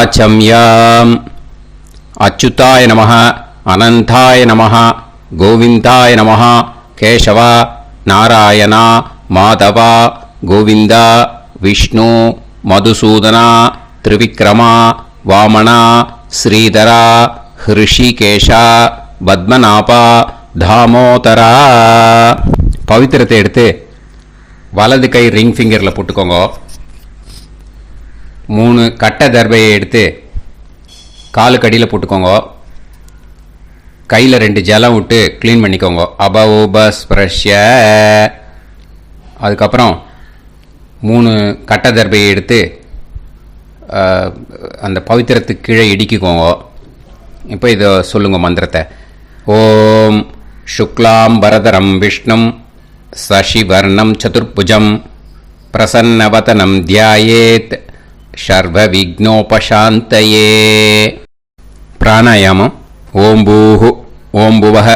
ஆச்சம்யாம். அச்சுதாய நமஹ, அனந்தாய நமஹ, கோவிந்தாய நமஹ, கேசவ, நாராயணா, மாதவா, கோவிந்தா, விஷ்ணு, மதுசூதனா, திரிவிக்ரமா, வாமனா, ஸ்ரீதரா, ஹிருஷிகேஷா, பத்மநாபா, தாமோதரா. பவித்திரத்தை எடுத்து வலது கை ரிங் ஃபிங்கரில் போட்டுக்கோங்க. 3 கட்டை தர்பையை எடுத்து காலுக்கடியில் போட்டுக்கோங்க. கையில் 2 ஜலம் விட்டு க்ளீன் பண்ணிக்கோங்க. அபஓபஸ்பிரஷ்ய. அதுக்கப்புறம் 3 கட்டை தர்பையை எடுத்து அந்த பவித்திரத்துக்கு கீழே இடிக்கிக்கோங்க. இப்போ இதை சொல்லுங்க மந்திரத்தை. ஓம் சுக்லாம் வரதரம் விஷ்ணும் சசிவர்ணம் சதுர்புஜம் பிரசன்னவதனம் தியாயேத் சர்வ விக்னோபசாந்தயே. பிராணாயாமம். ஓம் பூஹு, ஓம் புவஹ,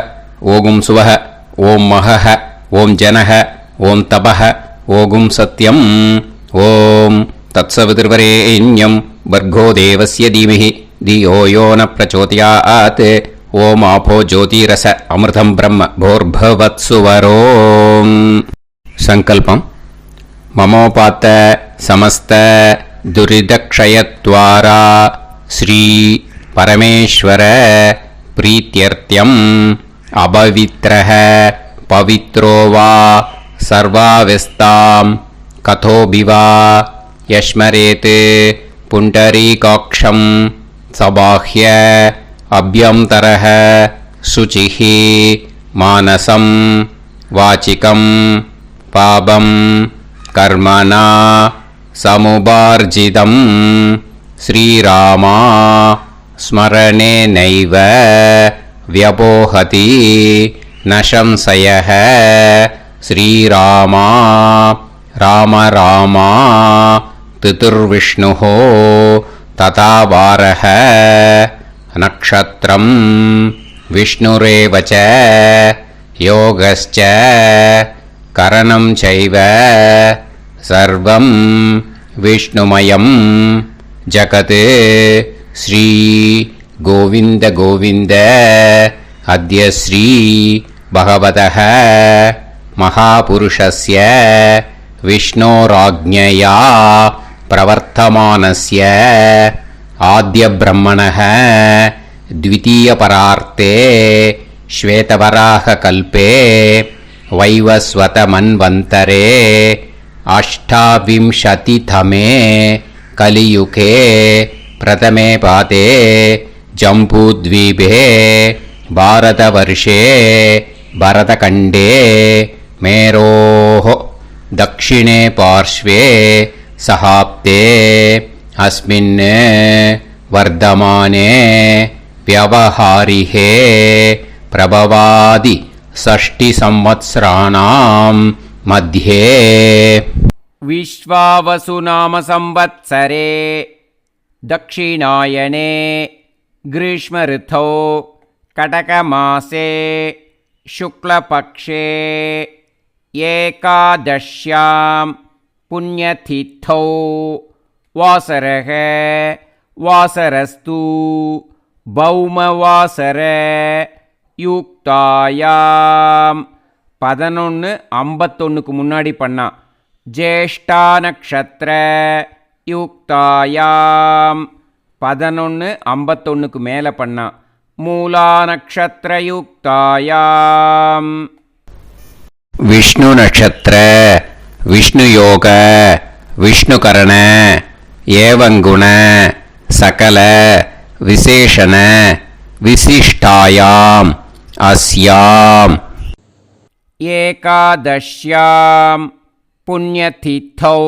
ஓகும் சுவஹ, ஓம் மஹஹ, ஓம் ஜனஹ, ஓம் தபஹ, ஓகும் சத்யம். ஓம் தத்சவிதுர்வரேண்யம் வர்கோ தேவஸ்ய தீமஹி தியோ யோ ந பிரச்சோதயாத். ஓம் ஆபோ ஜோதிரச அமிர்தம் பிரம்ம போர்பவத்சுவரோம். சங்கல்பம். மமோபாத்த சமஸ்த துரிதக்ஷயத்வாரா ஸ்ரீ பரமேஸ்வர பிரீத்யர்த்தியம் அபவித்ரஹ பவித்ரோ வா சர்வாவஸ்தாம் கதோபிவா யஸ்மரேத் புண்டரீகாக்ஷம் சபாஹ்ய அப்யந்தரஹ சுசிஹ மானசம் வாசிகம் பாபம் கர்மணா சமுபார்ஜிதம் ஸ்ரீராமா ஸ்மரணேனைவ வ்யபோஹதி நசம்சயஹ. ஸ்ரீராமா ராம ராமா திதுர்விஷ்ணுஹ ததா வாரஹ. நக்ஷத்ரம் விஷ்ணுரேவச யோகஸ்ச கரணம் சைவ சர்வம் விஷ்ணுமயம் ஜகத். ஸ்ரீ கோவிந்த கோவிந்த அத்ய ஸ்ரீ பகவதः மகாபுருஷஸ்ய விஷ்ணோராஜ்ஞயா பிரவர்த்தமானஸ்ய ஆத்ய பிரம்மணः த்விதீயபரார்த்தே ஸ்வேதவராக கல்பே வைவஸ்வத மன்வந்தரே அஷ்டாவிம்சதிதமே கலியுகே பிரதமே பாதே ஜம்பூத்வீபே பாரதவர்ஷே பரதகண்டே மேரோः தக்ஷிணே பார்ஷ்வே சஹாப்தே அஸ்மின் வர்தமானே व्यवहारिहे प्रभवादि षष्टि संवत्सराणां मध्ये विश्वावसु नाम संवत्सरे दक्षिणायने ग्रीष्म ऋतौ कटकमासे शुक्लपक्षे एकादश्यां पुण्यतिथौ वासरः वासरस्तु பௌமவாசர யுக்தாயாம் 11:51க்கு முன்னாடி பண்ணா. ஜேஷ்டா நக்ஷத்ர யுக்தாயாம் 11:51க்கு மேலே பண்ணா. மூலா நக்ஷத்ர யுக்தாயாம். விஷ்ணு நக்ஷத்ர விஷ்ணு யோக விஷ்ணுகரண ஏவங்குண சகல விசேஷண விசிஷ்டாயாம் அஸ்யாம் ஏகாதஷ்யாம் புண்ணியதித்தௌ.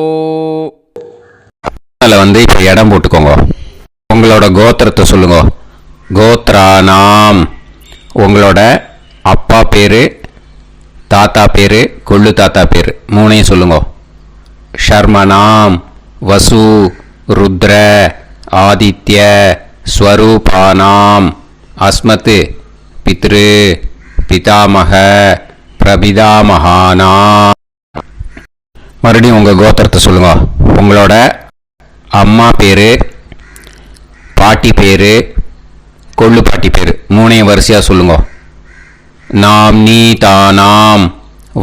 அதில் இப்போ இடம் போட்டுக்கோங்க. உங்களோட கோத்திரத்தை சொல்லுங்க. கோத்ரானாம். உங்களோட அப்பா பேர், தாத்தா பேர், கொள்ளு தாத்தா பேர் 3ஐயும் சொல்லுங்க. ஷர்மனாம் வசு ருத்ர ஆதித்ய ஸ்வரூபானாம் அஸ்மத் பித்ரு பிதாமக பிரபிதாமகானாம். மறுபடியும் உங்கள் கோத்திரத்தை சொல்லுங்க. உங்களோட அம்மா பேர், பாட்டி பேர், கொள்ளு பாட்டி பேர் மூணையும் வரிசையாக சொல்லுங்க. நாம் நீ தானாம்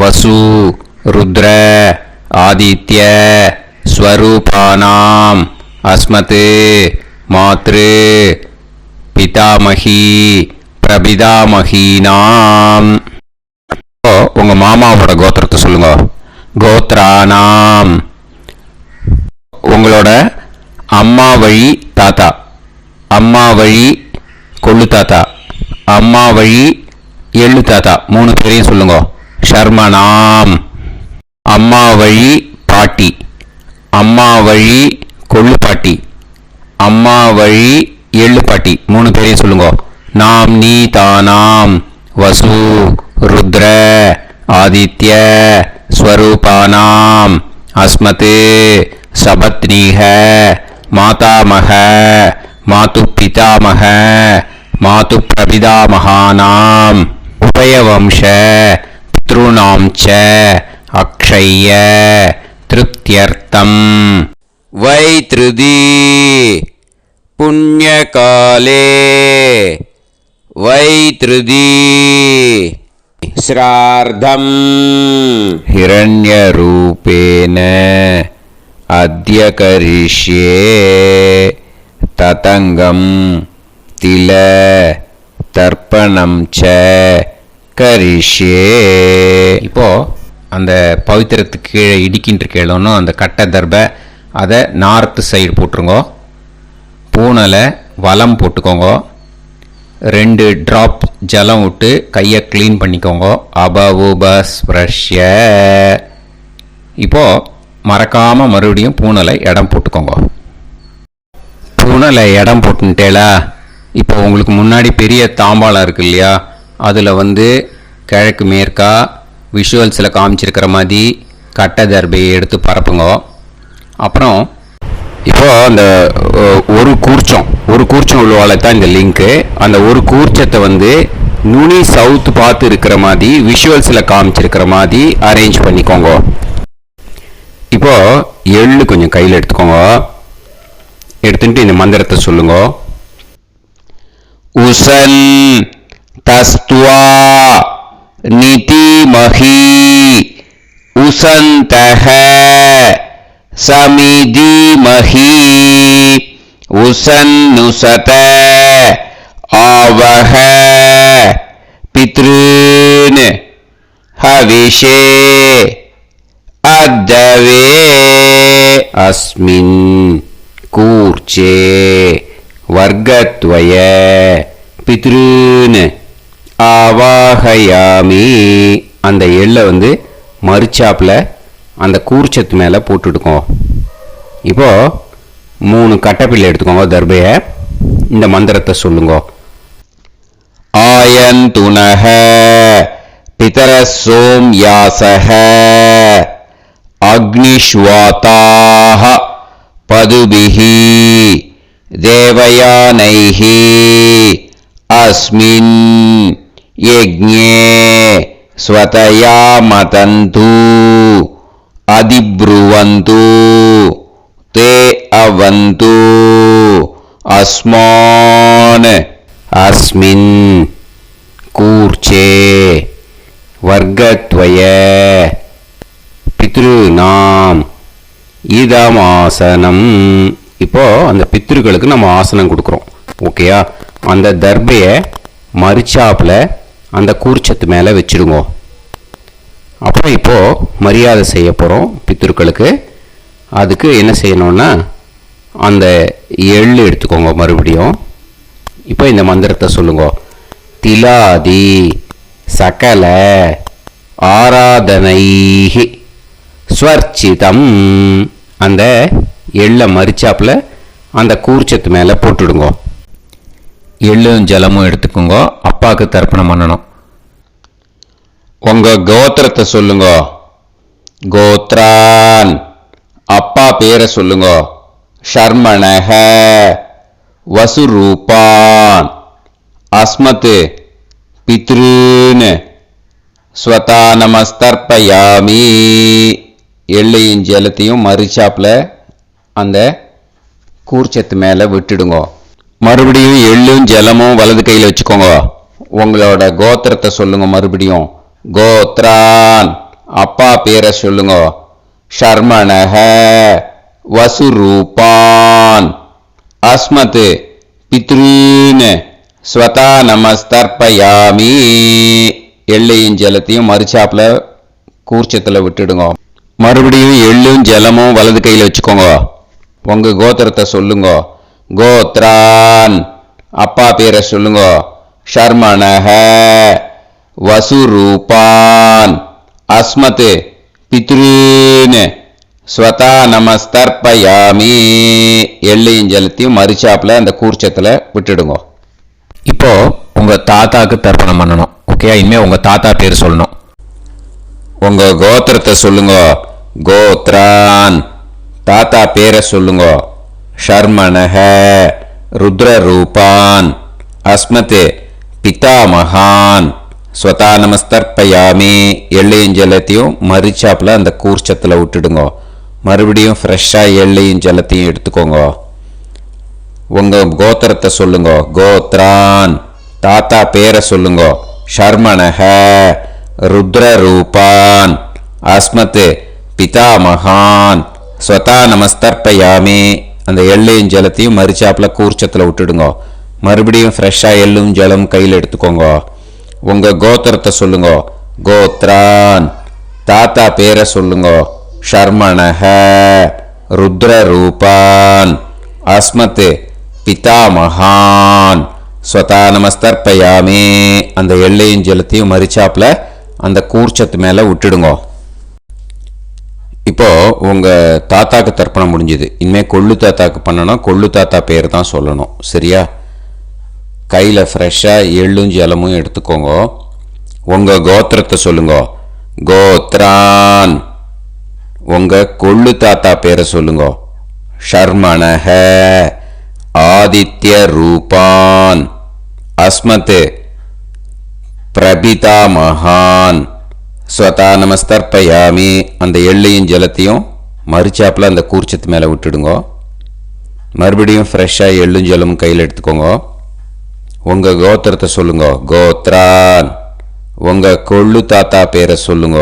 வசு ருத்ர ஆதித்ய ஸ்வரூபானாம் அஸ்மத் மாத்ரு பிதாமகி பிரபிதாமகீனாம். உங்கள் மாமாவோட கோத்திரத்தை சொல்லுங்க. கோத்ரானாம். உங்களோட அம்மா வழி தாத்தா, அம்மா வழி கொள்ளு தாத்தா, அம்மா வழி எள்ளு தாத்தா மூணு பேரையும் சொல்லுங்க. ஷர்மனாம். அம்மா வழி பாட்டி, அம்மா வழி கொள்ளு பாட்டி, அம்மா வழி எள்ளு பாட்டி மூணு பேரையும் சொல்லுங்க. நாம் நீ தானாம் வசு ருத்ர ஆதித்ய ஸ்வரூபானாம் அஸ்மத் சபத்னீஹ மாதாமக மாது பிதாமக மாது பிரபிதாமகானாம் உபயவம்ச பித்ருணாம் ச அக்ஷய்ய திருப்தியர்த்தம் வைத்ருதி புண்ணியகாலே வைத்ருதி ஸ்ரார்த்தம் ஹிரண்யரூபேன அத்ய கரிஷ்யே ததங்கம் தில தர்ப்பணம் ச கரிஷ்யே. இப்போ அந்த பவித்திரத்துக்கு கீழே இடிக்கின்ற கீழே அந்த கட்டை தர்பை அதை நார்த்து சைடு போட்டுருங்கோ. பூனலை வலம் போட்டுக்கோங்க. 2 ட்ராப் ஜலம் விட்டு கையை க்ளீன் பண்ணிக்கோங்க. அபவுபஸ்ப்ரஷ்ய. இப்போது மறக்காமல் மறுபடியும் பூனலை இடம் போட்டுக்கோங்க. பூனலை இடம் போட்டுட்டேலா. இப்போ உங்களுக்கு முன்னாடி பெரிய தாம்பாளம் இருக்குது இல்லையா, அதில் கிழக்கு மேற்கா விஷுவல்ஸில் காமிச்சிருக்கிற மாதிரி கட்டை தர்பையை எடுத்து பரப்புங்க. அப்புறம் இப்போ அந்த ஒரு கூர்ச்சம் உள்ளவால தான் இந்த லிங்க்கு. அந்த ஒரு கூர்ச்சத்தை நுனி சவுத்து பார்த்து இருக்கிற மாதிரி விஷுவல்ஸில் காமிச்சிருக்கிற மாதிரி அரேஞ்ச் பண்ணிக்கோங்க. இப்போ எள்ளு கொஞ்சம் கையில் எடுத்துக்கோங்க. எடுத்துட்டு இந்த மந்திரத்தை சொல்லுங்க. உசன் தஸ்துவா நிதிமஹி உசந்தஹ சமிதிமஹி உசன்னுசத ஆவஹ பித்ருன் ஹவிஷே அத்தவே அஸ்மின் கூர்ச்சே வர்க்கத்வய பித்ருன் ஆவாஹயாமி. அந்த எள்ளை மறுச்சாப்பில் அந்த கூர்ச்சத்து மேலே போட்டுடுக்கோங்க. இப்போது 3 கட்டைப்பிள்ளை எடுத்துக்கோங்க. தர்பையை இந்த மந்திரத்தை சொல்லுங்க. ஆயந்துனஹ பிதர சோம்யாசஹ அக்னிஷ்வாதாஹ பதுபிஹி தேவயானைஹி அஸ்மின் யஜ்ஞே ஸ்வதயா மதந்து அதிப்ருவந்து தே அவது அஸ்மான் அஸ்மின் கூர்ச்சே வர்க்கத்வய பித்ருநாம் இதமாசனம். இப்போ அந்த பித்ருக்களுக்கு நம்ம ஆசனம் கொடுக்குறோம். ஓகேயா? அந்த தர்பையை மறுச்சாப்பில் அந்த கூர்ச்சத்து மேலே வச்சுடுங்க. அப்புறம் இப்போது மரியாதை செய்ய போகிறோம் பித்ருக்களுக்கு. அதுக்கு என்ன செய்யணும்னா அந்த எள்ளு எடுத்துக்கோங்க. மறுபடியும் இப்போ இந்த மந்திரத்தை சொல்லுங்க. திலாதி சகல ஆராதனைஹி ஸ்வர்ச்சிதம். அந்த எள்ளை மரிச்சாப்பில் அந்த கூர்ச்சத்து மேலே போட்டுடுங்க. எள்ளும் ஜலமும் எடுத்துக்கோங்க. அப்பாவுக்கு தர்ப்பணம் பண்ணணும். உங்கள் கோத்திரத்தை சொல்லுங்க. கோத்ரான். அப்பா பேரை சொல்லுங்க. ஷர்மணஹ வசுரூபான் அஸ்மத் பித்ருன் ஸ்வதா நமஸ்தர்ப்பயாமி. எள்ளையும் ஜலத்தையும் மறுச்சாப்பில் அந்த கூர்ச்சத்து மேலே விட்டுடுங்க. மறுபடியும் எள்ளும் ஜலமும் வலது கையில் வச்சுக்கோங்க. உங்களோட கோத்திரத்தை சொல்லுங்க. மறுபடியும் கோத்ரான், அப்பா பேரை சொல்லுங்க. ஷர்மணஹ, வசுரூபான், அஸ்மத், பித்ருன், ஸ்வதா நமஸ்தர்ப்பயாமி. எள்ளையும் ஜலத்தையும் மறுச்சாப்புல கூர்ச்சத்தில் விட்டுடுங்க. மறுபடியும் எள்ளும் ஜலமும் வலது கையில் வச்சுக்கோங்க. உங்க கோத்திரத்தை சொல்லுங்க. கோத்ரான், அப்பா பேரை சொல்லுங்க. ஷர்மணஹ, வசுரூபான், அஸ்மத், பித்ருன், ஸ்வதா நமஸ்தர்ப்பயாமி. எள்ளையும் ஜலத்தையும் மறுச்சாப்புல அந்த கூர்ச்சத்தில் விட்டுடுங்க. இப்போ உங்க தாத்தாக்கு தர்ப்பணம் பண்ணணும். ஓகே, இனிமே உங்க தாத்தா பேர் சொல்லணும். உங்க கோத்திரத்தை சொல்லுங்க. கோத்ரான், தாத்தா பேரை சொல்லுங்க. ஷர்மணஹ, ருத்ரரூபான், அஸ்மத், பிதாமகான், ஸ்வதா நமஸ்தர்ப்பயாமி. எள்ளையும் ஜலத்தையும் மறுச்சாப்புல அந்த கூர்ச்சத்தில் விட்டுடுங்க. மறுபடியும் ஃப்ரெஷ்ஷாக எள்ளையும் ஜலத்தையும் எடுத்துக்கோங்க. உங்க கோத்திரத்தை சொல்லுங்க. கோத்ரான், தாத்தா பேரை சொல்லுங்க. ஷர்மணஹ, ருத்ரரூபான், அஸ்மத், பிதாமகான், ஸ்வதா நமஸ்தர்ப்பயாமி. அந்த எள்ளையும் ஜலத்தையும் மறுச்சாப்புல கூர்ச்சத்தில் விட்டுடுங்க. மறுபடியும் ஃப்ரெஷ்ஷாக எள்ளும் ஜலம் கையில் எடுத்துக்கோங்க. உங்க கோத்திரத்தை சொல்லுங்க. கோத்ரான், தாத்தா பேரை சொல்லுங்க. ஷர்மணஹ, ருத்ரரூபான், அஸ்மத், பிதாமகான், ஸ்வதா நமஸ்தர்ப்பயாமி. அந்த எள்ளையும் ஜலத்தையும் மறுச்சாப்புல அந்த கூர்ச்சத்து மேலே விட்டுடுங்க. இப்போ உங்க தாத்தாக்கு தர்ப்பணம் முடிஞ்சுது. இனிமேல் கொள்ளு தாத்தாக்கு பண்ணணும். கொள்ளு தாத்தா பேர் தான் சொல்லணும். சரியா? கையில் ஃப்ரெஷ்ஷாக எள்ளும் ஜலமும் எடுத்துக்கோங்க. உங்க கோத்திரத்தை சொல்லுங்க. கோத்ரான், உங்க கொள்ளு தாத்தா பேரை சொல்லுங்க. ஷர்மணஹ, ஆதித்ய ரூபான், அஸ்மத், பிரபிதாமகான், ஸ்வதா நமஸ்தர்ப்பயாமி. அந்த எள்ளையும் ஜலத்தையும் மறுச்சாப்புல அந்த கூர்ச்சத்து மேலே விட்டுடுங்க. மறுபடியும் ஃப்ரெஷ்ஷாக எள்ளும் ஜலமும் கையில் எடுத்துக்கோங்க. உங்கள் கோத்திரத்தை சொல்லுங்க. கோத்ரான், உங்கள் கொள்ளு தாத்தா பேரை சொல்லுங்க.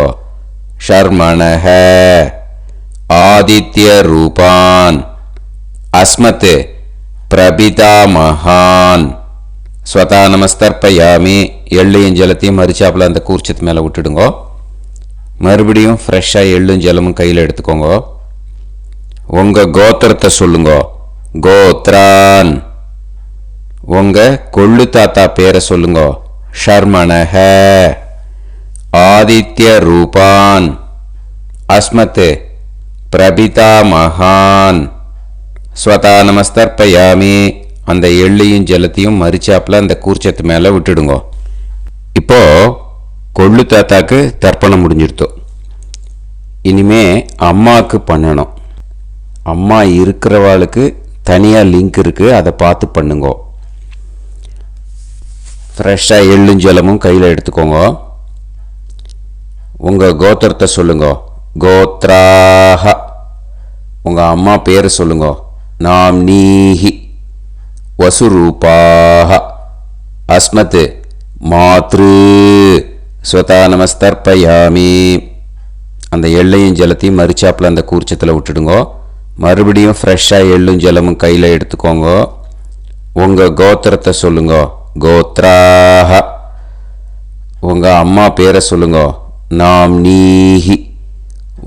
ஷர்மணஹ, ஆதித்ய ரூபான், அஸ்மத், பிரபிதாமகான், ஸ்வதா நமஸ்தர்ப்பயாமி. எள்ளையும் ஜலத்தையும் மறுச்சாப்புல அந்த கூர்ச்சத்து மேலே விட்டுடுங்க. மறுபடியும் ஃப்ரெஷ்ஷாக எள்ளும் ஜலமும் கையில் எடுத்துக்கோங்க. உங்கள் கோத்திரத்தை சொல்லுங்க. கோத்ரான், உங்கள் கொள்ளு தாத்தா பேரை சொல்லுங்க. ஷர்மணஹ, ஆதித்ய ரூபான், அஸ்மத், பிரபிதாமகான், ஸ்வதா நமஸ்தர்ப்பயாமி. அந்த எள்ளையும் ஜலத்தையும் மறுச்சாப்புல அந்த கூர்ச்சத்து மேலே விட்டுடுங்க. இப்போ கொள்ளு தாத்தாக்கு தர்ப்பணம் முடிஞ்சிருத்தோம். இனிமே அம்மாவுக்கு பண்ணணும். அம்மா இருக்கிறவாளுக்கு தனியாக லிங்க் இருக்குது, அதை பார்த்து பண்ணுங்க. ஃப்ரெஷ்ஷாக எள்ளும் ஜலமும் கையில் எடுத்துக்கோங்க. உங்கள் கோத்திரத்தை சொல்லுங்க. கோத்ராஹ, உங்கள் அம்மா பேரை சொல்லுங்க. நாம்னீஹி, வசுரூபாஹ, அஸ்மத், மாத்ரு, ஸ்வதா நமஸ்தர்ப்பயாமி. அந்த எள்ளையும் ஜலத்தையும் மறுச்சாப்புல அந்த கூர்ச்சத்தில் விட்டுடுங்க. மறுபடியும் ஃப்ரெஷ்ஷாக எள்ளும் ஜலமும் கையில் எடுத்துக்கோங்க. உங்கள் கோத்திரத்தை சொல்லுங்க. கோத்ராஹ, உங்கள் அம்மா பேரை சொல்லுங்க. நாம்னீஹி,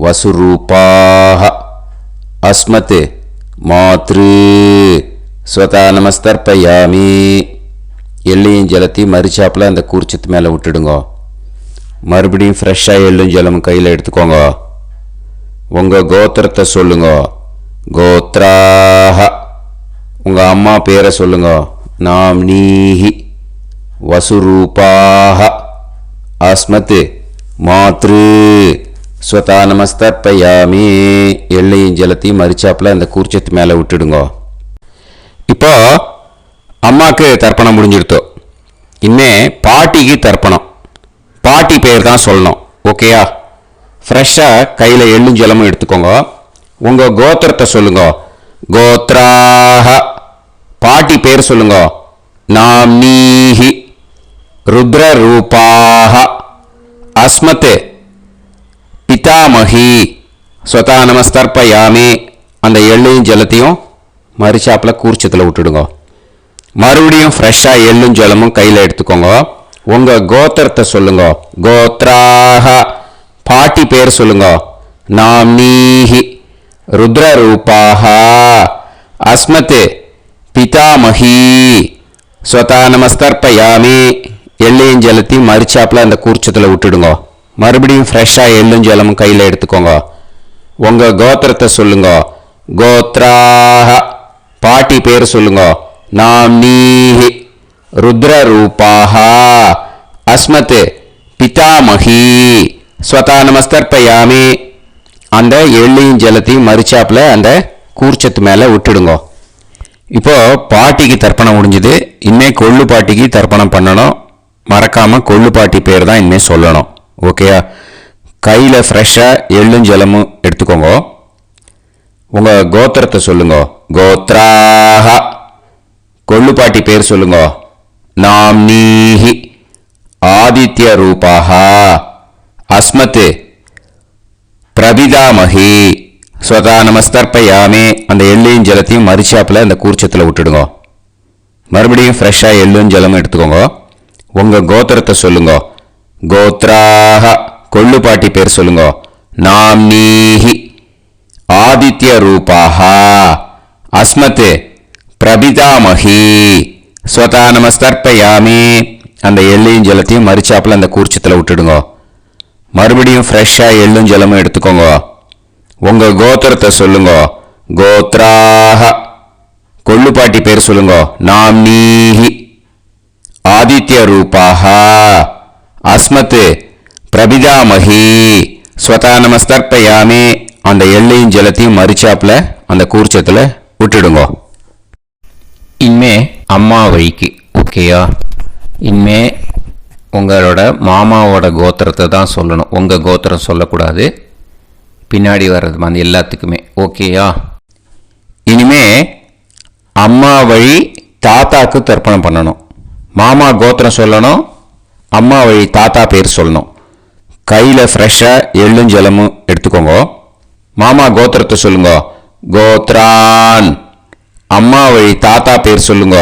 வசுரூபாஹ, அஸ்மத், மாத்ரு, ஸ்வதா நமஸ்தர்ப்பயாமி. எள்ளையும் ஜலத்தையும் மறுச்சாப்புல அந்த கூர்ச்சத்து மேலே விட்டுடுங்க. மறுபடியும் ஃப்ரெஷ்ஷாக எள்ளும் ஜலம் கையில் எடுத்துக்கோங்க. உங்கள் கோத்திரத்தை சொல்லுங்க. கோத்ராஹ, உங்கள் அம்மா பேரை சொல்லுங்க. நாம்னீஹி, வசுரூபாஹ, அஸ்மத், மாத்ரு, ஸ்வதா நமஸ்தர்ப்பயாமி. எள்ளையும் ஜலத்தையும் மறுச்சாப்புல அந்த கூர்ச்சத்து மேலே விட்டுடுங்க. இப்போ அம்மாவுக்கு தர்ப்பணம் முடிஞ்சிருத்தோம். இனிமே பாட்டிக்கு தர்ப்பணம். பாட்டி பேர் தான் சொல்லணும். ஓகேயா? ஃப்ரெஷ்ஷாக கையில் எள்ளும் ஜலமும் எடுத்துக்கோங்க. உங்கள் கோத்திரத்தை சொல்லுங்க. கோத்ராஹ, பாட்டி பேர் சொல்லுங்க. நாம்னீஹி ருத்ரரூபாஹ அஸ்மத் பிதாமகி ஸ்வதா நமஸ்தர்ப்பயாமி. அந்த எள்ளையும் ஜலத்தையும் மரிச்சாப்பில் கூர்ச்சத்தில் விட்டுடுங்க. மறுபடியும் ஃப்ரெஷ்ஷாக எள்ளும் ஜலமும் கையில் எடுத்துக்கோங்க. உங்கள் கோத்திரத்தை சொல்லுங்க. கோத்ராஹ பாட்டி பேர் சொல்லுங்க. நாம்னீஹி ருத்ரரூபாஹ அஸ்மத் பிதாமகி ஸ்வதா நமஸ்தர்ப்பயாமி. எள்ளையும் ஜலத்தையும் மரிச்சாப்பில் அந்த கூர்ச்சத்தில் விட்டுடுங்க. மறுபடியும் ஃப்ரெஷ்ஷாக எள்ளும் ஜலமும் கையில் எடுத்துக்கோங்க. உங்கள் கோத்திரத்தை சொல்லுங்க. கோத்ராஹ பாட்டி பேர் சொல்லுங்க. நாம்னீஹி ருத்ரரூபாஹ அஸ்மத் பிதாமகி ஸ்வதா நமஸ்தர்ப்பயாமி. அந்த எள்ளையும் ஜலத்தையும் மரிச்சாப்பில் அந்த கூர்ச்சத்து மேலே விட்டுடுங்க. இப்போ பாட்டிக்கு தர்ப்பணம் முடிஞ்சுது. இனிமே கொள்ளு பாட்டிக்கு தர்ப்பணம் பண்ணணும். மறக்காமல் கொள்ளு பாட்டி பேர் தான் இனிமேல் சொல்லணும். ஓகேயா? கையில் ஃப்ரெஷ்ஷாக எள்ளும் ஜலமும் எடுத்துக்கோங்க. உங்கள் கோத்திரத்தை சொல்லுங்க. கோத்ராஹ கொள்ளு பாட்டி பேர் சொல்லுங்க. நாம்னீஹி ஆதித்ய ரூபாஹ அஸ்மத் பிரபிதாமகி ஸ்வதா நமஸ்தர்ப்பயாமி. அந்த எள்ளையும் ஜலத்தையும் மரிச்சாப்பில் அந்த கூர்ச்சத்தில் விட்டுடுங்க. மறுபடியும் ஃப்ரெஷ்ஷாக எள்ளும் ஜலமும் எடுத்துக்கோங்க. உங்கள் கோத்திரத்தை சொல்லுங்க. கோத்ராஹ கொள்ளு பாட்டி பேர் சொல்லுங்க. நாம்னீஹி ஆதித்ய ரூபாஹ அஸ்மத் பிரபிதாமகி ஸ்வதா நமஸ்தர்ப்பயாமி. அந்த எள்ளையும் ஜலத்தையும் மரிச்சாப்பில் அந்த கூர்ச்சத்தில் விட்டுடுங்க. மறுபடியும் ஃப்ரெஷ்ஷாக எள்ளும் ஜலமும் எடுத்துக்கோங்க. உங்கள் கோத்திரத்தை சொல்லுங்க. கோத்ராஹ கொள்ளு பாட்டி பேர் சொல்லுங்க. நாம்னீஹி ஆதித்ய ரூபாஹ அஸ்மத் பிரபிதாமகி ஸ்வதா நமஸ்தர்ப்பயாமி. அந்த எள்ளையும் ஜலத்தையும் மரிச்சாப்பில் அந்த கூர்ச்சத்தில் விட்டுடுங்க. இனிமே அம்மா வழிக்கு. ஓகேயா? இனிமே உங்களோட மாமாவோட கோத்திரத்தை தான் சொல்லணும். உங்கள் கோத்திரம் சொல்லக்கூடாது. பின்னாடி வர்றது மாதிரி எல்லாத்துக்குமே. ஓகேயா? இனிமே அம்மா வழி தாத்தாக்கு தர்ப்பணம் பண்ணணும். மாமா கோத்திரம் சொல்லணும். அம்மா வழி தாத்தா பேர் சொல்லணும். கையில் ஃப்ரெஷ்ஷாக எள்ளும் ஜலமும் எடுத்துக்கோங்க. மாமா கோத்திரத்தை சொல்லுங்க. கோத்ரான் அம்மா வழி தாத்தா பேர் சொல்லுங்க.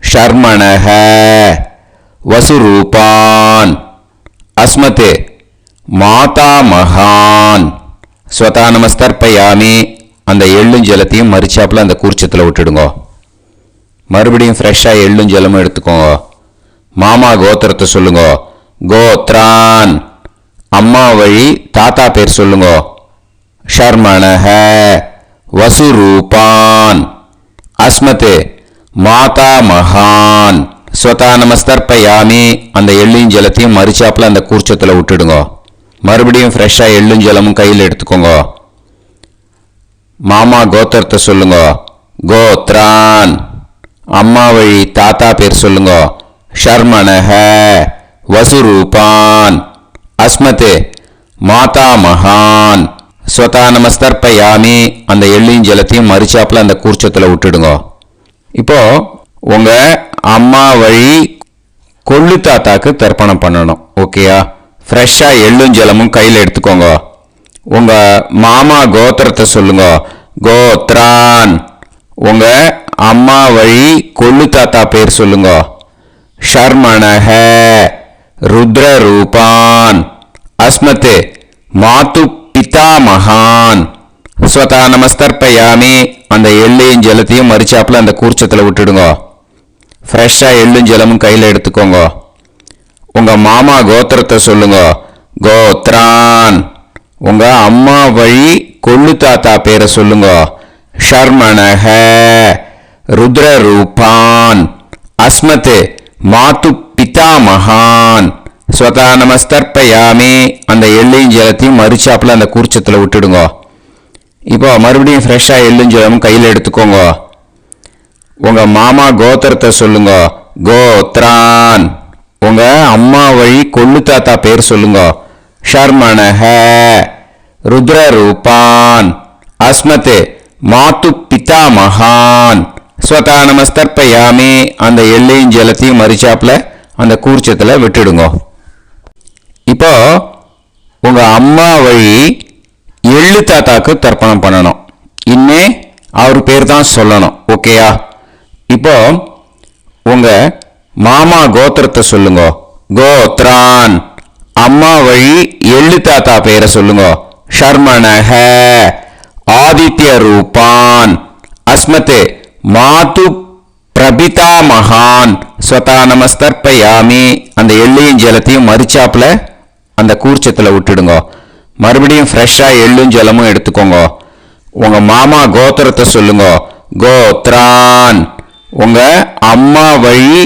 ஷர்மணஹ வசுரூபான் அஸ்மத் மாதா மகான் ஸ்வதா நமஸ்தர்ப்பயாமி. அந்த எள்ளும் ஜலத்தையும் மரிச்சாப்பில் அந்த கூர்ச்சத்தில் விட்டுடுங்க. மறுபடியும் ஃப்ரெஷ்ஷாக எள்ளும் ஜலமும் எடுத்துக்கோங்க. மாமா கோத்திரத்தை சொல்லுங்க. கோத்ரான் அம்மா வழி தாத்தா பேர் சொல்லுங்க. ஷர்மணஹ வசுரூபான் அஸ்மத் மாதா மகான் ஸ்வதா நமஸ்தர்ப்பயாமி. அந்த எள்ளையும் ஜலத்தையும் மரிச்சாப்பில் அந்த கூர்ச்சத்தில் விட்டுடுங்க. மறுபடியும் ஃப்ரெஷ்ஷாக எள்ளும் ஜலமும் கையில் எடுத்துக்கோங்க. மாமா கோத்திரத்தை சொல்லுங்க. கோத்ரான் அம்மா வழி தாத்தா பேர் சொல்லுங்க. ஷர்மணஹ வசுரூபான் அஸ்மத் மாதா மகான் ஸ்வதா நமஸ்தர்ப்பயாமி. அந்த எள்ளையும் ஜலத்தையும் மரிச்சாப்பில் அந்த கூர்ச்சத்தில் விட்டுடுங்க. இப்போ உங்கள் அம்மா வழி கொள்ளு தாத்தாக்கு தர்ப்பணம் பண்ணணும். ஓகேயா? ஃப்ரெஷ்ஷாக எள்ளும் ஜலமும் கையில் எடுத்துக்கோங்க. உங்கள் மாமா கோத்திரத்தை சொல்லுங்க. கோத்ரான் உங்கள் அம்மா வழி கொள்ளு தாத்தா பேர் சொல்லுங்க. ஷர்மணஹ ருத்ரரூபான் அஸ்மத் மாது பிதாமகான் ஸ்வதா நமஸ்தர்ப்பயாமி. அந்த எள்ளையும் ஜலத்தையும் மரிச்சாப்பில் அந்த கூர்ச்சத்தில் விட்டுடுங்க. ஃப்ரெஷ்ஷாக எள்ளும் ஜலமும் கையில் எடுத்துக்கோங்க. உங்கள் மாமா கோத்திரத்தை சொல்லுங்க. கோத்ரான் உங்கள் அம்மா வழி கொள்ளு தாத்தா பேரை சொல்லுங்க. ஷர்மணஹ ருத்ரரூபான் அஸ்மத் மாது பிதாமகான் ஸ்வதா நமஸ்தர்ப்பயாமி. அந்த எள்ளையும் ஜலத்தையும் மரிச்சாப்பில் அந்த கூர்ச்சத்தில் விட்டுடுங்க. இப்போ மறுபடியும் ஃப்ரெஷ்ஷாக எள்ளும் ஜலமும் கையில் எடுத்துக்கோங்க. உங்கள் மாமா கோத்திரத்தை சொல்லுங்க. கோத்ரான் உங்கள் அம்மா வழி கொள்ளு தாத்தா பேர் சொல்லுங்க. ஷர்மணஹ ருத்ரரூபான் அஸ்மத் மாது பிதாமகான் ஸ்வதா நமஸ்தர்ப்பயாமி அந்த எள்ளையும் ஜலத்தையும் மறிச்சாப்புல அந்த கூர்ச்சத்தில் விட்டுடுங்க. இப்போ உங்க அம்மா வழி எள்ளு தாத்தாக்கு தர்ப்பணம் பண்ணணும். இன்னே அவர் பேர் தான் சொல்லணும். ஓகேயா? இப்போ உங்க மாமா கோத்திரத்தை சொல்லுங்க. கோத்ரான். அம்மா வழி எள்ளு தாத்தா பேரை சொல்லுங்க. ஷர்மணஹ ஆதித்ய ரூபான் அஸ்மதே மாது பிரபிதா மகான் ஸ்வதா நமஸ்தர்ப்பயாமி அந்த எள்ளையும் ஜலத்தையும் மறிச்சாப்புல அந்த கூர்ச்சத்தில் விட்டுடுங்க. மறுபடியும் ஃப்ரெஷ்ஷாக எள்ளும் ஜலமும் எடுத்துக்கோங்க. உங்க மாமா கோத்திரத்தை சொல்லுங்க. கோத்ரான். உங்க அம்மா வழி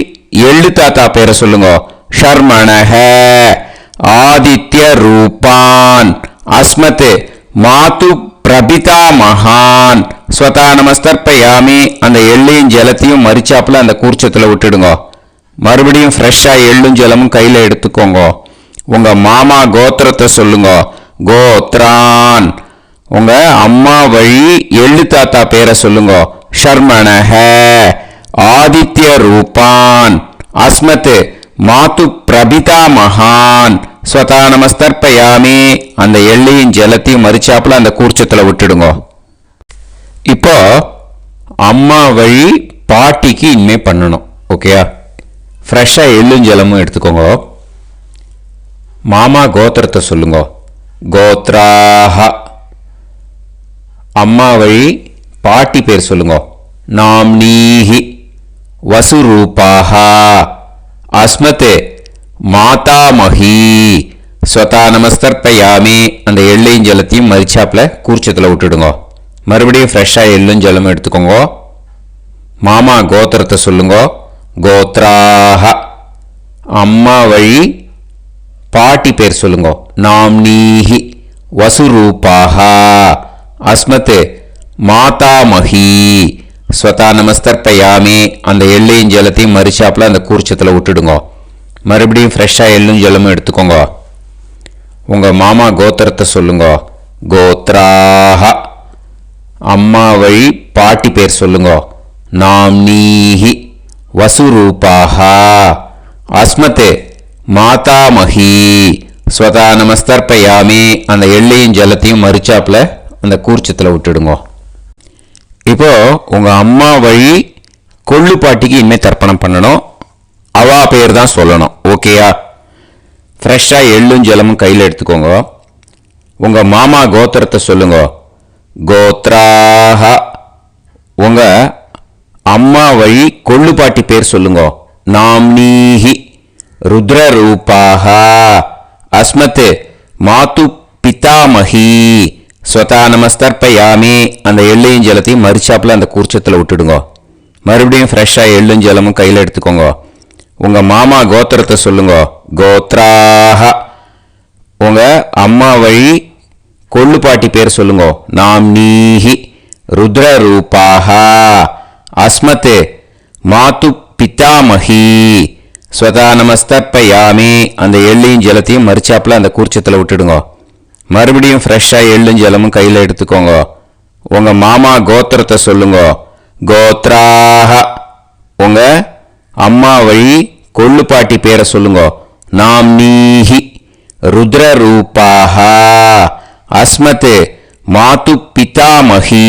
எள்ளு தாத்தா பேரை சொல்லுங்க. ஷர்மணஹ ஆதித்ய ரூபான் அஸ்மதே மாது பிரபிதா மகான் ஸ்வதா நமஸ்தர்ப்பயாமி அந்த எள்ளையும் ஜலத்தையும் மறிச்சாப்புல அந்த கூர்ச்சத்தில் விட்டுடுங்க. மறுபடியும் ஃப்ரெஷ்ஷாக எள்ளும் ஜலமும் கையில் எடுத்துக்கோங்க. உங்க மாமா கோத்திரத்தை சொல்லுங்க. கோத்ரான். உங்க அம்மா வழி எள்ளு தாத்தா பேரை சொல்லுங்க. ஷர்மணஹ ஆதித்ய ரூபான் அஸ்மதே மாது பிரபிதா மகான் ஸ்வதா நமஸ்தர்ப்பயாமி அந்த எள்ளையும் ஜலத்தையும் மறிச்சாப்புல அந்த கூர்ச்சத்தில் விட்டுடுங்க. இப்போ அம்மா வழி பாட்டிக்கு இனிமே பண்ணணும். ஓகேயா? ஃப்ரெஷ்ஷாக எள்ளும் ஜலமும் எடுத்துக்கோங்க. மாமா கோத்திரத்தை சொல்லுங்க. கோத்ராஹ. அம்மா வழி பாட்டி பேர் சொல்லுங்க. நாம்னீஹி வசுரூபாஹ அஸ்மதே மாதாமஹி ஸ்வதா நமஸ்தர்ப்பயாமி அந்த எள்ளையும் ஜலத்தையும் மறிச்சாப்புல கூர்ச்சத்தில் விட்டுடுங்க. மறுபடியும் ஃப்ரெஷ்ஷாக எள்ளும் ஜலமும் எடுத்துக்கோங்க. மாமா கோத்திரத்தை சொல்லுங்க. கோத்ராஹ. அம்மா வழி பாட்டி பேர் சொல்லுங்க. நாம்னீஹி வசுரூபாஹ அஸ்மதே மாதாமஹி ஸ்வதா நமஸ்தர்ப்பயாமி அந்த எள்ளையும் ஜலத்தையும் மறிச்சாப்புல அந்த கூர்ச்சத்தில் விட்டுடுங்க. மறுபடியும் ஃப்ரெஷ்ஷாக எள்ளும் ஜலமும் எடுத்துக்கோங்க. உங்க மாமா கோத்திரத்தை சொல்லுங்க. கோத்ராஹ. அம்மா வழி பாட்டி பேர் சொல்லுங்க. நாம்னீஹி வசுரூபாஹ அஸ்மதே மாதாமஹி ஸ்வதா நமஸ்தர்ப்பயாமி அந்த எள்ளையும் ஜலத்தையும் மறிச்சாப்புல அந்த கூர்ச்சத்தில் விட்டுடுங்க. இப்போ உங்க அம்மா வழி கொள்ளு பாட்டிக்கு இனிமேல் தர்ப்பணம் பண்ணணும். அவா பேர் தான் சொல்லணும். ஓகேயா? ஃப்ரெஷ்ஷாக எள்ளும் ஜலமும் கையில் எடுத்துக்கோங்க. உங்க மாமா கோத்திரத்தை சொல்லுங்க. கோத்ராஹ. உங்க அம்மா வழி கொள்ளு பாட்டி பேர் சொல்லுங்க. நாம்னீஹி ருத்ரரூபாஹ அஸ்மதே மாது பிதாமஹி ஸ்வதா நமஸ்தர்ப்பயாமி அந்த எள்ளையும் ஜலத்தையும் மறிச்சாப்புல அந்த கூர்ச்சத்தில் விட்டுடுங்க. மறுபடியும் ஃப்ரெஷ்ஷாக எள்ளும் ஜலமும் கையில் எடுத்துக்கோங்க. உங்க மாமா கோத்திரத்தை சொல்லுங்க. கோத்ராஹ. உங்க அம்மா வழி கொள்ளு பாட்டி பேர் சொல்லுங்க. நாம்னீஹி ருத்ரரூபாஹ அஸ்மதே மாது பிதாமஹி ஸ்வதா நமஸ்தர்ப்பயாமி அந்த எள்ளையும் ஜலத்தையும் மறிச்சாப்புல அந்த கூர்ச்சத்தில் விட்டுடுங்க. மறுபடியும் ஃப்ரெஷ்ஷாக எள்ளும் ஜலமும் கையில் எடுத்துக்கோங்க. உங்க மாமா கோத்திரத்தை சொல்லுங்க. கோத்ராஹ. உங்க அம்மா வழி கொள்ளு பாட்டி பேரை சொல்லுங்க. நாம்னீஹி ருத்ரரூபாஹ அஸ்மதே மாது பிதாமஹி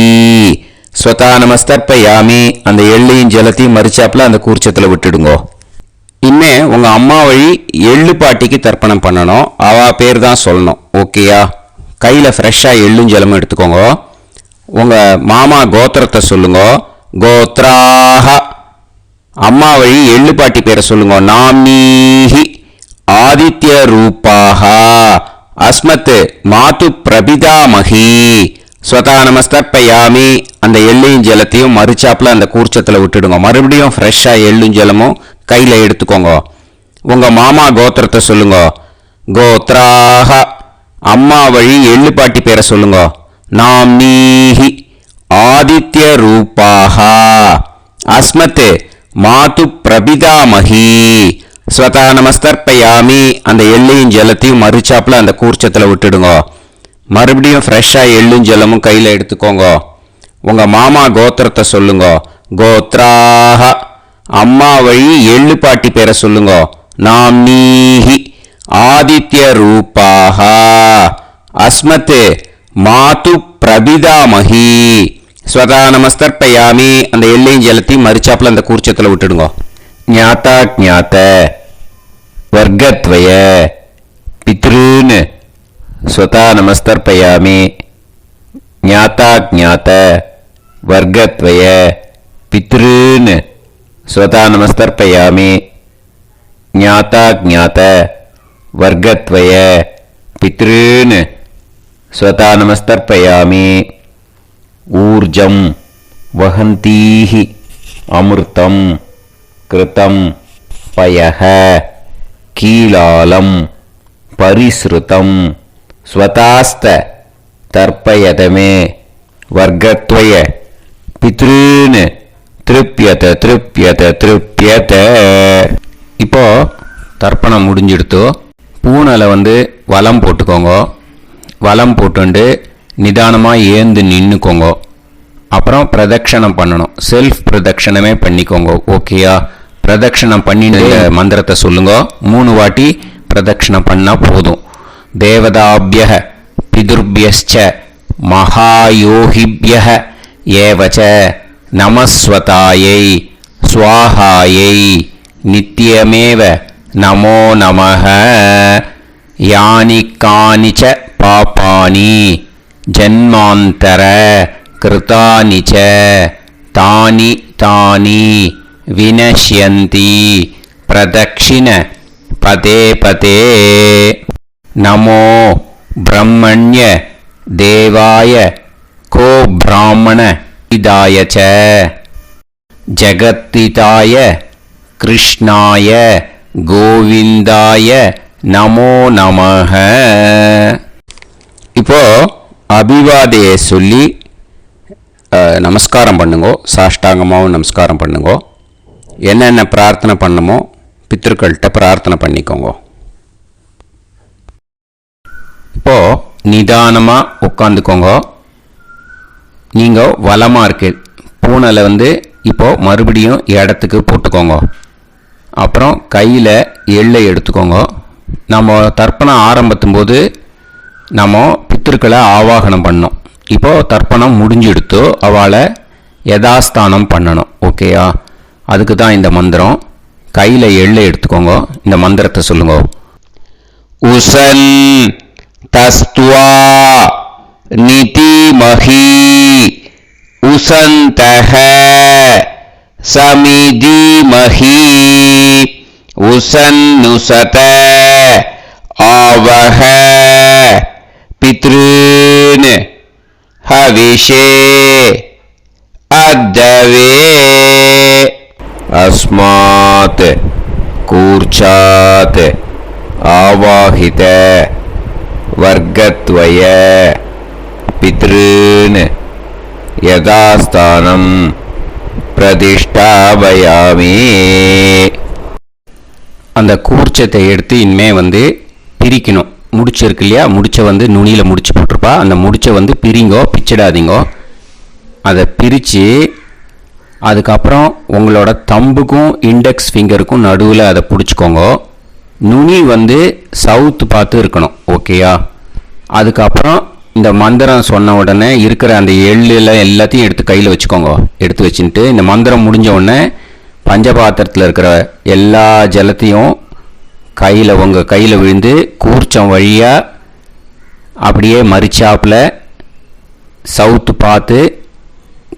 ஸ்வதா நமஸ்தர்ப்பயாமி அந்த எள்ளையும் ஜலத்தையும் மறிச்சாப்புல அந்த கூர்ச்சத்தில் விட்டுடுங்க. இனிமே உங்க அம்மா வழி எள்ளு பாட்டிக்கு தர்ப்பணம் பண்ணணும். அவ பேர் தான் சொல்லணும். ஓகேயா? கையில் ஃப்ரெஷ்ஷாக எள்ளும் ஜலமும் எடுத்துக்கோங்க. உங்க மாமா கோத்திரத்தை சொல்லுங்க. கோத்ராஹ. அம்மா வழி எள்ளு பாட்டி பேரை சொல்லுங்க. நாம்னீஹி ஆதித்ய ரூபாஹ அஸ்மத் மாது பிரபிதாமஹி ஸ்வதா நமஸ்தர்ப்பயாமி அந்த எள்ளையும் ஜலத்தையும் மறிச்சாப்புல அந்த கூர்ச்சத்தில் விட்டுடுங்க. மறுபடியும் ஃப்ரெஷ்ஷாக எள்ளும் ஜலமும் கையில் எடுத்துக்கோங்க. உங்க மாமா கோத்திரத்தை சொல்லுங்க. கோத்ராஹ. அம்மா வழி எள்ளு பாட்டி பேரை சொல்லுங்க. நாம்னீஹி ஆதித்ய ரூபாஹ அஸ்மத் மாது பிரபிதாமஹி ஸ்வதா நமஸ்தர்ப்பயாமி அந்த எள்ளையும் ஜலத்தையும் மறிச்சாப்புல அந்த கூர்ச்சத்தில் விட்டுடுங்க. மறுபடியும் ஃப்ரெஷ்ஷாக எள்ளும் ஜலமும் கையில் எடுத்துக்கோங்க. உங்க மாமா கோத்திரத்தை சொல்லுங்க. கோத்ராஹ அம்மா வழி எள்ளு பாட்டி பேரை சொல்லுங்கோ. நாம்னீஹி ஆதித்ய ரூபாஹ அஸ்மத் மாது பிரபிதாமஹி ஸ்வதா நமஸ்தர்ப்பயாமி. அந்த எள்ளையும் ஜலத்தையும் மறிச்சாப்புல அந்த கூர்ச்சத்தில் விட்டுடுங்க. ஞாதா ஞாத வர்க்கத்வய பித்ருன் ஸ்வதா நமஸ்தர்ப்பயாமி. ஞாதா ஞாத வர்க்கத்வய பித்ருன் ஸ்வதா நமஸ்தர்ப்பயாமி. ஞாதா ஞாத வர்க்கத்வய பித்ருன் ஸ்வதா நமஸ்தர்ப்பயாமி. ஊர்ஜம் வஹந்தீஹி அமிர்தம் கிருதம் பயஹ கீலாலம் பரிஸ்ருதம் ஸ்வதாஸ்த தர்ப்பயதமே வர்க்கத்வய பித்ருன் திருப்யத திருப்யத திருப்யத. இப்போ தர்ப்பணம் முடிஞ்சிடுத்தோ பூனலை வலம் போட்டுக்கோங்க. வலம் போட்டுண்டு நிதானமாக ஏந்து நின்றுக்கோங்க. அப்புறம் பிரதட்சணம் பண்ணணும். செல்ஃப் பிரதட்சணமே பண்ணிக்கோங்க. ஓகேயா? பிரதட்சணம் பண்ணிட்டு மந்திரத்தை சொல்லுங்க. 3 வாட்டி பிரதட்சணம் பண்ணால் போதும். தேவதாபிய பிதுர்பியச்ச மகாயோகிபிய ஏவச்ச நமஸ்வதாயை ஸ்வாஹாயை நித்யமேவ நமோ நமஹ. யானி கானிச்ச பாபானி ஜன்மாந்தர கிருதானி ச தானி தானி வினஷ்யந்தி பிரதக்ஷிண பதே பதே. நமோ பிரம்மண்ய தேவாய கோ பிராமண இதாய ச ஜகத்திதாய கிருஷ்ணாய கோவிந்தாய நமோ நமஹ. இப்போ அபிவாதையை சொல்லி நமஸ்காரம் பண்ணுங்கோ. சாஷ்டாங்கமாகவும் நமஸ்காரம் பண்ணுங்கோ. என்னென்ன பிரார்த்தனை பண்ணுமோ பித்ருக்கள்கிட்ட பிரார்த்தனை பண்ணிக்கோங்க. இப்போ நிதானமாக உட்காந்துக்கோங்க. நீங்கள் வலமாக இருக்கு பூனலை இப்போ மறுபடியும் இடத்துக்கு போட்டுக்கோங்க. அப்புறம் கையில் எள்ளை எடுத்துக்கோங்க. நம்ம தர்ப்பணம் ஆரம்பித்தும் போது நம்ம பித்ருக்களை ஆவாகனம் பண்ணோம். இப்போது தர்ப்பணம் முடிஞ்செடுத்து அவளை யதாஸ்தானம் பண்ணணும். ஓகேயா? அதுக்கு தான் இந்த மந்திரம். கையில் எள்ளை எடுத்துக்கோங்க. இந்த மந்திரத்தை சொல்லுங்க. உசன் தஸ்துவா நிதிமஹி உசந்தஹ சமிதிமஹி உசன்னுசத ஆவஹ பித்ருன் ஹவிஷே அத்தவே. அஸ்மாத் கூர்ச்சாத் ஆவாஹித வர்க்கத்வய பித்ருன் யதாஸ்தானம் பிரதிஷ்டாபயாமி. அந்த கூர்ச்சத்தை எடுத்து இனிமே பிரிக்கணும். முடிச்சிருக்கு இல்லையா? முடிச்சை நுனியில் முடிச்சு போட்டிருப்பா. அந்த முடிச்சை பிரிங்கோ, பிச்சிடாதீங்கோ. அதை பிரித்து அதுக்கப்புறம் உங்களோட தம்புக்கும் இண்டெக்ஸ் ஃபிங்கருக்கும் நடுவில் அதை பிடிச்சிக்கோங்க. நுனி சவுத்து பார்த்து இருக்கணும். ஓகேயா? அதுக்கப்புறம் இந்த மந்திரம் சொன்ன உடனே இருக்கிற அந்த எள்ளில் எல்லாத்தையும் எடுத்து கையில் வச்சுக்கோங்க. எடுத்து வச்சுட்டு இந்த மந்திரம் முடிஞ்ச உடனே பஞ்சபாத்திரத்தில் இருக்கிற எல்லா ஜலத்தையும் உங்கள் கையில் விழுந்து கூர்ச்சம் வழியாக அப்படியே மறிச்சாப்பில் சவுத்து பார்த்து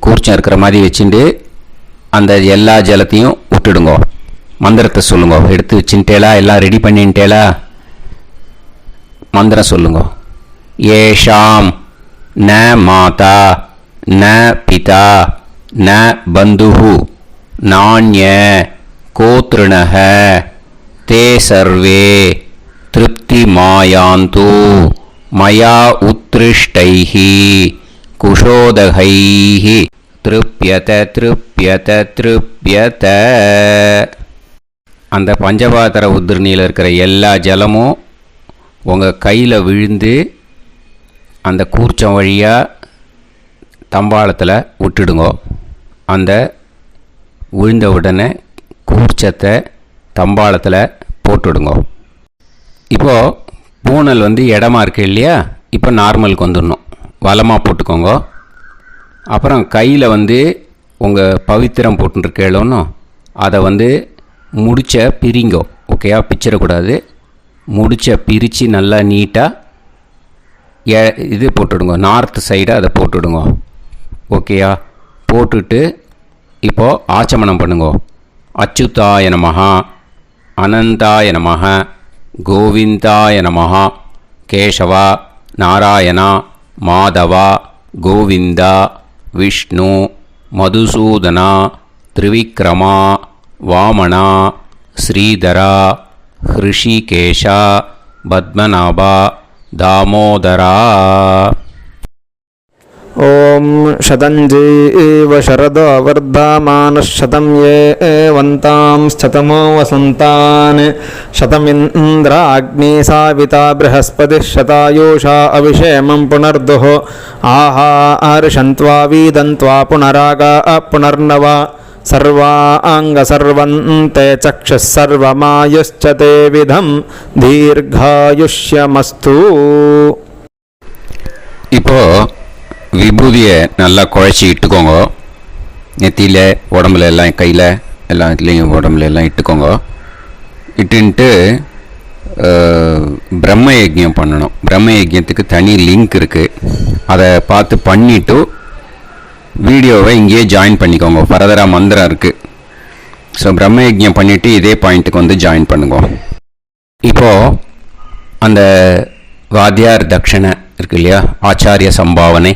கூர்ச்சம் இருக்கிற மாதிரி வச்சுட்டு அந்த எல்லா ஜலத்தையும் விட்டுடுங்க. மந்திரத்தை சொல்லுங்க. எடுத்து வச்சுட்டேலா? எல்லாம் ரெடி பண்ணிட்டேலா? மந்திரம் சொல்லுங்க. ஏஷாம் ந மாதா ந பிதா ந பந்துஹு நாண்ய கோத்ருணஹ தே சர்வே திருப்தி மாயாந்து மயா உத்ருஷ்டைஹி குஷோதகைஹி திருப்யத திருப்யத திருப்யத. அந்த பஞ்சபாத்திர உதிரணியில் இருக்கிற எல்லா ஜலமும் உங்கள் கையில் விழுந்து அந்த கூர்ச்சம் வழியாக தம்பாளத்தில் விட்டுடுங்க. அந்த விழுந்த உடனே கூர்ச்சத்தை தம்பாளத்தில் போட்டுவிடுங்க. இப்போது பூனல் இடமா இருக்கு இல்லையா, இப்போ நார்மலுக்கு வந்துடணும். வலமாக போட்டுக்கோங்க. அப்புறம் கையில் உங்கள் பவித்திரம் போட்டுருக்கேளோன்னு அதை முடிச்ச பிரிங்கோ. ஓகேயா, பிச்சிடக்கூடாது. முடிச்ச பிரித்து நல்லா நீட்டாக இது போட்டுவிடுங்க, நார்த் சைடை அதை போட்டுவிடுங்க. ஓகேயா, போட்டுட்டு இப்போது ஆச்சமனம் பண்ணுங்க. அச்சுதாய நமஹ, அனந்தாய நமஹ, கோவிந்தாய நமஹ, கேசவா, நாராயணா, மாதவா, கோவிந்தா, விஷ்ணு, மதுசூதனா, திரிவிக்ரமா, வாமனா, ஸ்ரீதரா, ஹிருஷிகேஷா, பத்மநாபா, தாமோதரா. ஓம் शतञ्जीव शरदो वर्धमानः शतं ये वन्तां शतमो वसन्तान् शतमिन्द्राग्नी साविता बृहस्पतिः शतायुषा अभिषेमं पुनर्दुः आहार्षन्त्वा वीदन्त्वा पुनरागा पुनर्नव सर्वाङ्गसर्वन्ते चक्षुः सर्वमायुश्च ते विधं दीर्घायुष्यमस्तु. இப்போது விபூதியை நல்லா குழச்சி இட்டுக்கோங்க. நெத்தியில், உடம்புல எல்லாம், கையில் எல்லாம் இதுலேயும் உடம்புல எல்லாம் இட்டுக்கோங்க. இட்டுன்ட்டு பிரம்ம யஜ்யம் பண்ணணும். பிரம்ம யஜ்யத்துக்கு தனி லிங்க் இருக்குது, அதை பார்த்து பண்ணிவிட்டு வீடியோவை இங்கேயே ஜாயின் பண்ணிக்கோங்க. ஃபர்தராக மந்திரம் இருக்குது. ஸோ பிரம்ம யஜ்யம் பண்ணிவிட்டு இதே பாயிண்ட்டுக்கு ஜாயின் பண்ணுங்க. இப்போது அந்த வாத்தியார் தட்சணை இருக்கு இல்லையா, ஆச்சாரிய சம்பாவனை,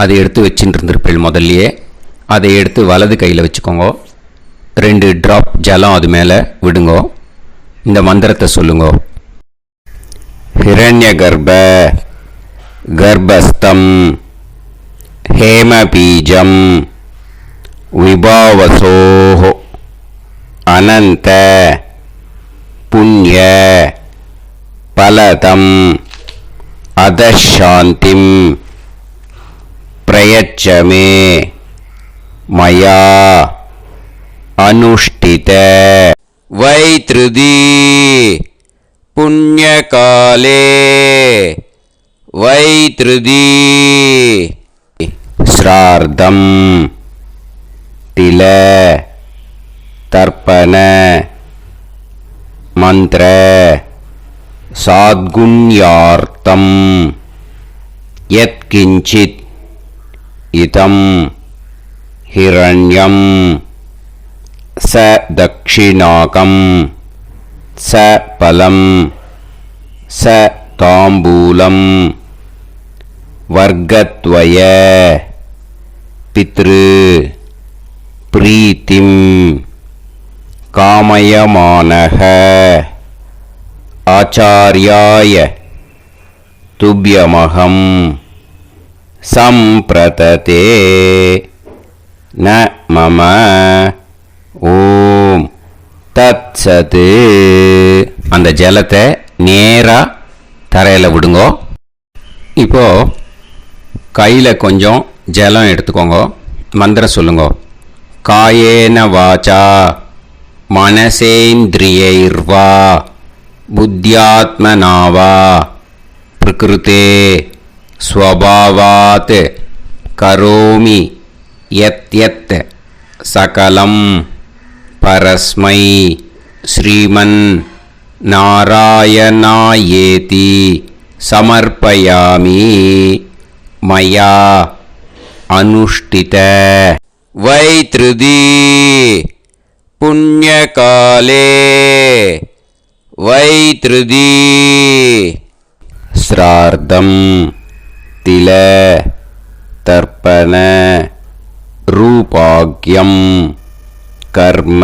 அதை எடுத்து வச்சுட்டு இருந்திருப்பேன் முதல்லையே. அதை எடுத்து வலது கையில் வச்சுக்கோங்க. 2 ட்ராப் ஜலம் அது மேலே விடுங்கோ. இந்த மந்திரத்தை சொல்லுங்க. ஹிரண்ய கர்ப்ப கர்ப்பஸ்தம் ஹேமபீஜம் விபாவசோஹ அனந்த புண்ணிய பலதம் அதசாந்திம் பிரயச்சமே மயா அனுஷ்டித வைத்ருதி புண்ணியகாலே வைத்ருதி ஸ்ரார்த்தம் தில தர்ப்பண மந்திர சாத்குண்யார்த்தம் யத்கிஞ்சித் இதம் ஹிரண்யம் ச தக்ஷிணாகம் ச பலம் ச தாம்பூலம் வர்க்கத்வய பித்ரு பிரீத்திம் காமயமானஹ ஆச்சார்யாய துப்யமகம் சம்பிரததே ந மம ஓம் தத்சத். அந்த ஜலத்தை நேராக தரையில் விடுங்கோ. இப்போது கையில் கொஞ்சம் ஜலம் எடுத்துக்கோங்க. மந்திரம் சொல்லுங்க. காயேன வாச்சா மனசேந்திரியைர்வா புத்தியாத்மனாவா பிரகிருதே ஸ்வபாவாத் கரோமி யத் யத் சகலம் பரஸ்மை ஸ்ரீமன் நாராயணாயேதி சமர்ப்பயாமி மயா அனுஷ்டித வைத்ருதி புண்ணியகாலே வைத்ருதி ஸ்ரார்த்தம் தில தர்ப்பண ரூபாக்யம் கர்ம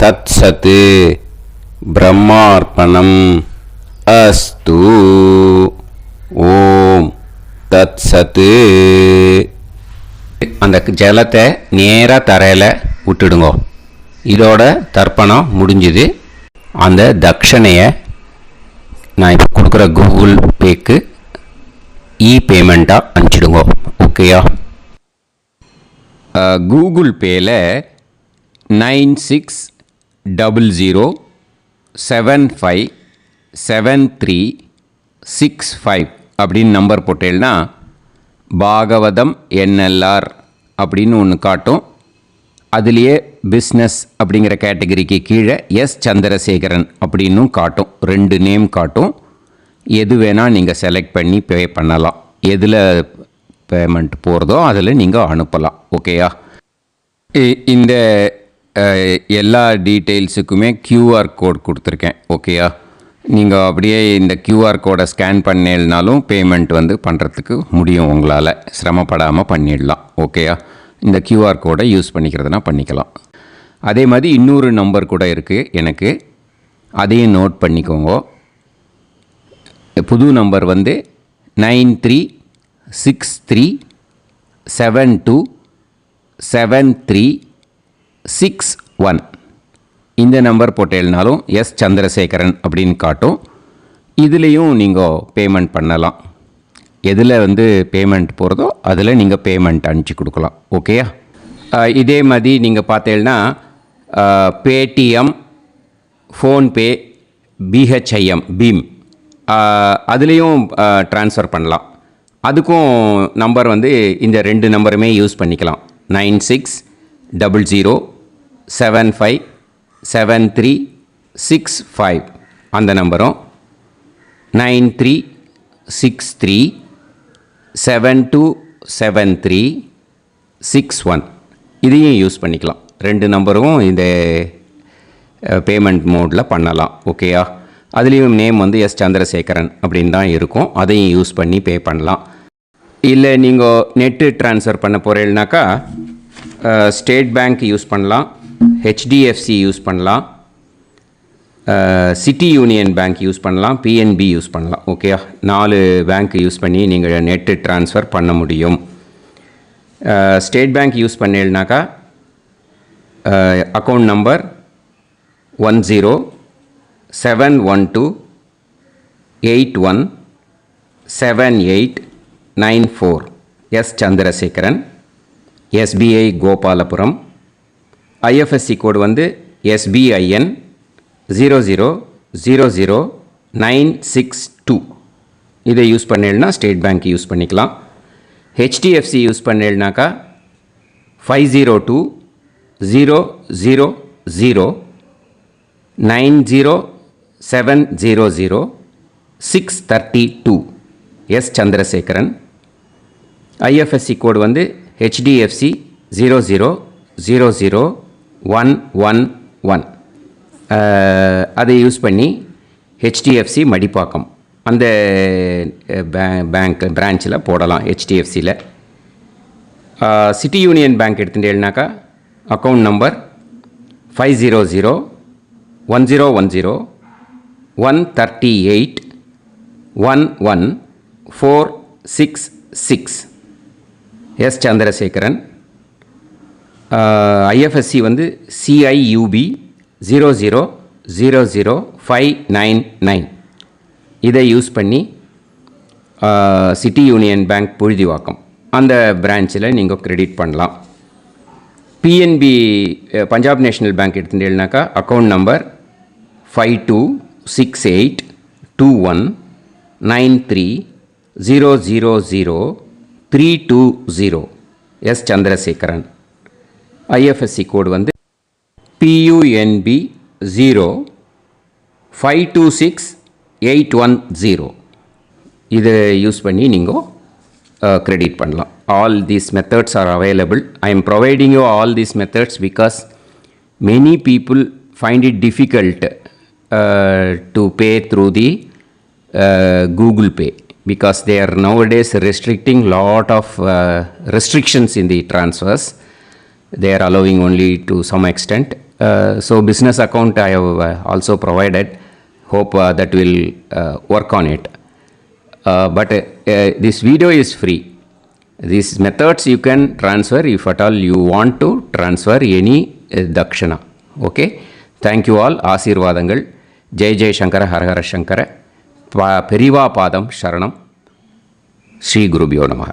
தத்சத் பிரம்மார்ப்பணம் அஸ்து. ஓம் தத்சத். அந்த ஜலத்தை நேராக தரையில் விட்டுடுங்க. இதோட தர்ப்பணம் முடிஞ்சுது. அந்த தட்சணையை நான் இப்போ கொடுக்குற கூகுள் பேக்கு பேமெண்ட்டாக அனுப்பிச்சிடுங்க. ஓகேயா? கூகுள் பேயில் 9600757365 அப்படின்னு நம்பர் போட்டேன்னா பாகவதம் NLR அப்படின்னு ஒன்று காட்டும். அதுலேயே பிஸ்னஸ் அப்படிங்கிற கேட்டகரிக்கு கீழே எஸ் சந்திரசேகரன் அப்படின்னும் காட்டும். 2 நேம் காட்டும். எது வேணால் நீங்கள் செலக்ட் பண்ணி பே பண்ணலாம். எதில் பேமெண்ட் போகிறதோ அதில் நீங்கள் அனுப்பலாம். ஓகேயா? இந்த எல்லா டீட்டெயில்ஸுக்குமே QR கோட் கொடுத்துருக்கேன். ஓகேயா? நீங்கள் அப்படியே இந்த QR கோடை ஸ்கேன் பண்ணேல்னாலும் பேமெண்ட் வந்து பண்ணுறதுக்கு முடியும். உங்களால் சிரமப்படாமல் பண்ணிடலாம். ஓகேயா? இந்த QR கோடை யூஸ் பண்ணிக்கிறதுனா பண்ணிக்கலாம். அதே மாதிரி இன்னொரு நம்பர் கூட இருக்குது எனக்கு, அதையும் நோட் பண்ணிக்கோங்க. புது நம்பர் வந்து 9363727361. இந்த நம்பர் போட்டேல்னாலும் எஸ் சந்திரசேகரன் அப்படின்னு காட்டும். இதுலேயும் நீங்கள் பேமெண்ட் பண்ணலாம். எதில் வந்து பேமெண்ட் போகிறதோ அதில் நீங்கள் பேமெண்ட் அனுப்பிச்சி கொடுக்கலாம். ஓகேயா? இதே மாதிரி நீங்கள் பார்த்தேன்னா பேடிஎம், ஃபோன்பே, BHIM பீம் அதுலேயும் ட்ரான்ஸ்ஃபர் பண்ணலாம். அதுக்கும் நம்பர் வந்து இந்த 2 நம்பருமே யூஸ் பண்ணிக்கலாம். 9600757365 அந்த நம்பரும் 9363727361 இதையும் யூஸ் பண்ணிக்கலாம். 2 நம்பரும் இந்த பேமெண்ட் மோடில் பண்ணலாம். ஓகேயா? அதுலேயும் நேம் வந்து எஸ் சந்திரசேகரன் அப்படின்னு தான் இருக்கும். அதையும் யூஸ் பண்ணி பே பண்ணலாம். இல்லை நீங்கள் நெட்டு ட்ரான்ஸ்ஃபர் பண்ண போகிறீங்கனாக்கா ஸ்டேட் பேங்க் யூஸ் பண்ணலாம், HDFC யூஸ் பண்ணலாம், சிட்டி யூனியன் பேங்க் யூஸ் பண்ணலாம், PNB யூஸ் பண்ணலாம். ஓகேயா? 4 பேங்க் யூஸ் பண்ணி நீங்கள் நெட்டு ட்ரான்ஸ்ஃபர் பண்ண முடியும். ஸ்டேட் பேங்க் யூஸ் பண்ணீங்கனாக்கா account number 1071281789 S Chandrasekaran, SBI Gopalapuram. IFSC code வந்து SBIN 0000962. இதை யூஸ் பண்ணேன்னா ஸ்டேட் பேங்க் யூஸ் பண்ணிக்கலாம். HDFC யூஸ் பண்ணேன்னாக்கா 50200907000632 எஸ் சந்திரசேகரன். IFSC கோடு வந்து HDFC 0000111. அதை யூஸ் பண்ணி HDFC மடிப்பாக்கம் அந்த பேங்க் பிரான்ச்சில் போடலாம். HDFCயில் சிட்டி யூனியன் பேங்க் எடுத்துட்டேன்னாக்கா account number 500101381146 S Chandrasekaran. IFSC வந்து CIUB 0000599. இதை யூஸ் பண்ணி சிட்டி யூனியன் பேங்க் புழுதிவாக்கம் அந்த பிரான்ச்சில் நீங்கள் கிரெடிட் பண்ணலாம். PNB பஞ்சாப் நேஷ்னல் பேங்க் எடுத்துட்டேன்னாக்கா account number 52682193000320 S Chandrasekaran. IFSC code வந்து PUNB 0526810. இதை யூஸ் பண்ணி நீங்கள் கிரெடிட் பண்ணலாம். All these methods are available. I am providing you all these methods because many people find it difficult to pay through the Google Pay because they are nowadays restricting lot of restrictions in the transfers. They are allowing only to some extent. So business account I have also provided. Hope that will work on it. But this video is free. These methods you can transfer if at all you want to transfer any dakshana. Okay? Thank you all. ஆசீர்வாதங்கள். ஜெய் ஜெய் சங்கர ஹர ஹர சங்கர. பெரிவா பாதம் சரணம். ஸ்ரீ குருபியோ நமஹ.